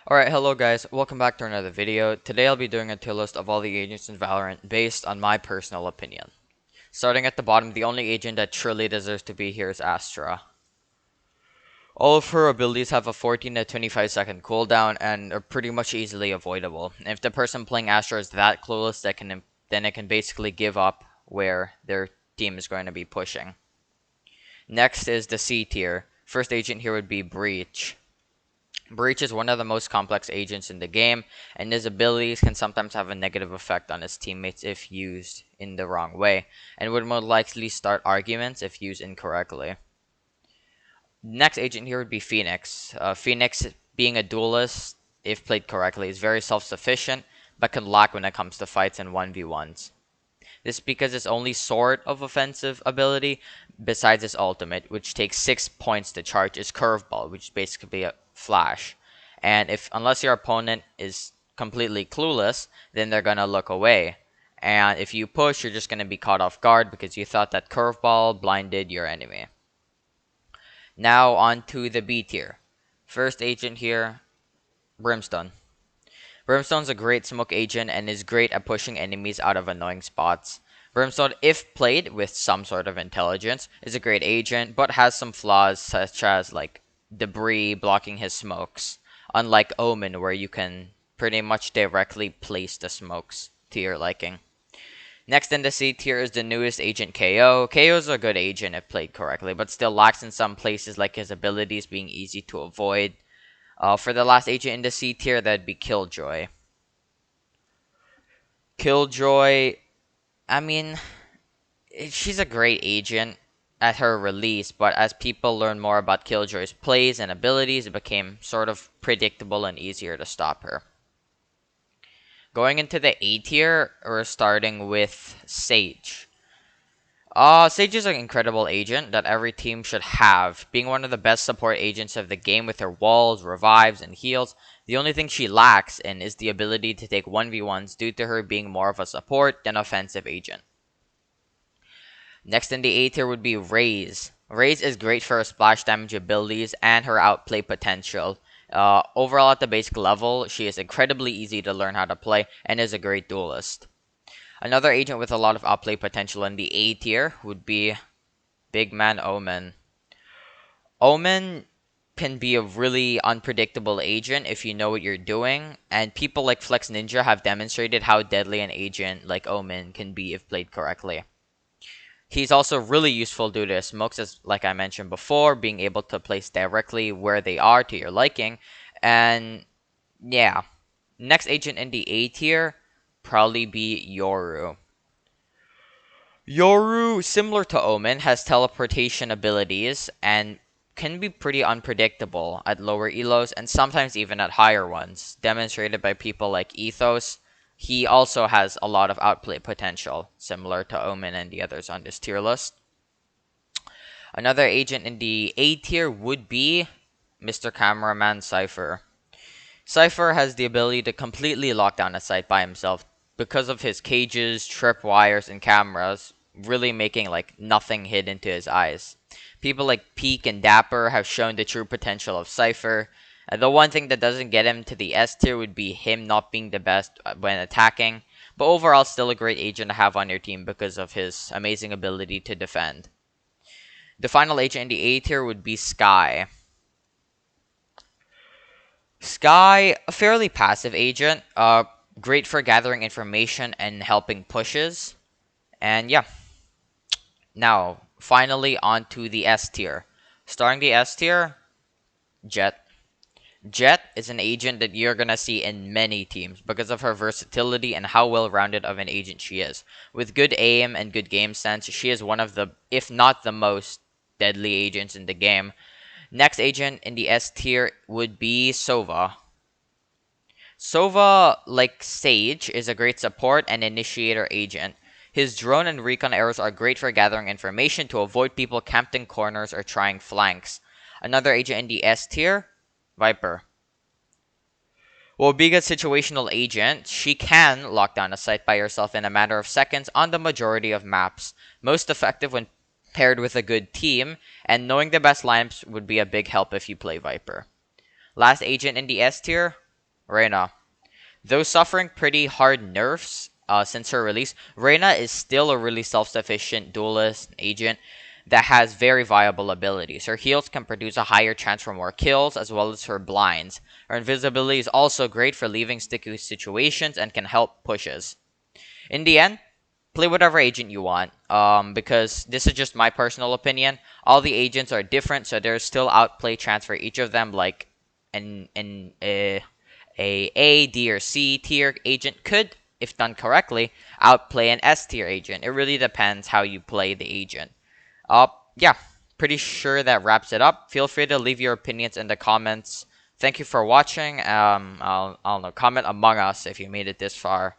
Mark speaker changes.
Speaker 1: Alright, hello guys, welcome back to another video. Today I'll be doing a tier list of all the agents in Valorant based on my personal opinion. Starting at the bottom, the only agent that truly deserves to be here is Astra. All of her abilities have a 14 to 25 second cooldown and are pretty much easily avoidable. If the person playing Astra is that clueless, then it can basically give up where their team is going to be pushing. Next is the C tier. First agent here would be Breach. Breach is one of the most complex agents in the game, and his abilities can sometimes have a negative effect on his teammates if used in the wrong way, and would more likely start arguments if used incorrectly. Next agent here would be Phoenix. Phoenix, being a duelist, if played correctly, is very self-sufficient, but can lack when it comes to fights and 1v1s. This is because its only sort of offensive ability, besides its ultimate, which takes 6 points to charge, is Curveball, which is basically a flash. And unless your opponent is completely clueless, then they're gonna look away. And if you push, you're just gonna be caught off guard because you thought that Curveball blinded your enemy. Now on to the B tier. First agent here, Brimstone. Brimstone's a great smoke agent and is great at pushing enemies out of annoying spots. Brimstone, if played with some sort of intelligence, is a great agent, but has some flaws such as like debris blocking his smokes, unlike Omen where you can pretty much directly place the smokes to your liking. Next in the C tier is the newest agent KO. KO is a good agent if played correctly, but still lacks in some places like his abilities being easy to avoid. For the last agent in the C tier, that'd be Killjoy. Killjoy, I mean, she's a great agent at her release, but as people learn more about Killjoy's plays and abilities, it became sort of predictable and easier to stop her. Going into the A tier, we're starting with Sage. Sage is an incredible agent that every team should have, being one of the best support agents of the game with her walls, revives, and heals. The only thing she lacks in is the ability to take 1v1s due to her being more of a support than offensive agent. Next in the A tier would be Raze. Raze is great for her splash damage abilities and her outplay potential. Overall at the basic level, she is incredibly easy to learn how to play and is a great duelist. Another agent with a lot of outplay potential in the A tier would be Big Man Omen. Omen can be a really unpredictable agent if you know what you're doing, and people like Flex Ninja have demonstrated how deadly an agent like Omen can be if played correctly. He's also really useful due to his smokes, as like I mentioned before, being able to place directly where they are to your liking. And yeah, next agent in the A tier probably be Yoru. Yoru, similar to Omen, has teleportation abilities and can be pretty unpredictable at lower elos and sometimes even at higher ones, demonstrated by people like Ethos. He also has a lot of outplay potential, similar to Omen and the others on this tier list. Another agent in the A tier would be Mr. Cameraman Cypher. Cypher has the ability to completely lock down a site by himself because of his cages, tripwires, and cameras, really making like nothing hidden to his eyes. People like Peak and Dapper have shown the true potential of Cypher. The one thing that doesn't get him to the S tier would be him not being the best when attacking, but overall still a great agent to have on your team because of his amazing ability to defend. The final agent in the A tier would be Skye. Skye, a fairly passive agent, great for gathering information and helping pushes. And yeah, now finally on to the S tier. Starting the S tier, Jett. Jett is an agent that you're gonna see in many teams because of her versatility and how well-rounded of an agent she is. With good aim and good game sense, she is one of the, if not the most deadly agents in the game. Next agent in the S tier would be Silva. Silva, like Sage, is a great support and initiator agent. His drone and recon arrows are great for gathering information to avoid people camped in corners or trying flanks. Another agent in the S tier, Viper. While being a situational agent, she can lock down a site by herself in a matter of seconds on the majority of maps. Most effective when paired with a good team, and knowing the best lineups would be a big help if you play Viper. Last agent in the S tier, Reina. Though suffering pretty hard nerfs since her release, Reina is still a really self-sufficient duelist agent that has very viable abilities. Her heals can produce a higher chance for more kills, as well as her blinds. Her invisibility is also great for leaving sticky situations and can help pushes. In the end, play whatever agent you want. Because this is just my personal opinion. All the agents are different, so there's still outplay chance for each of them. Like a D or C tier agent could, if done correctly, outplay an S tier agent. It really depends how you play the agent. Yeah, pretty sure that wraps it up. Feel free to leave your opinions in the comments. Thank you for watching. I'll know, comment Among Us if you made it this far.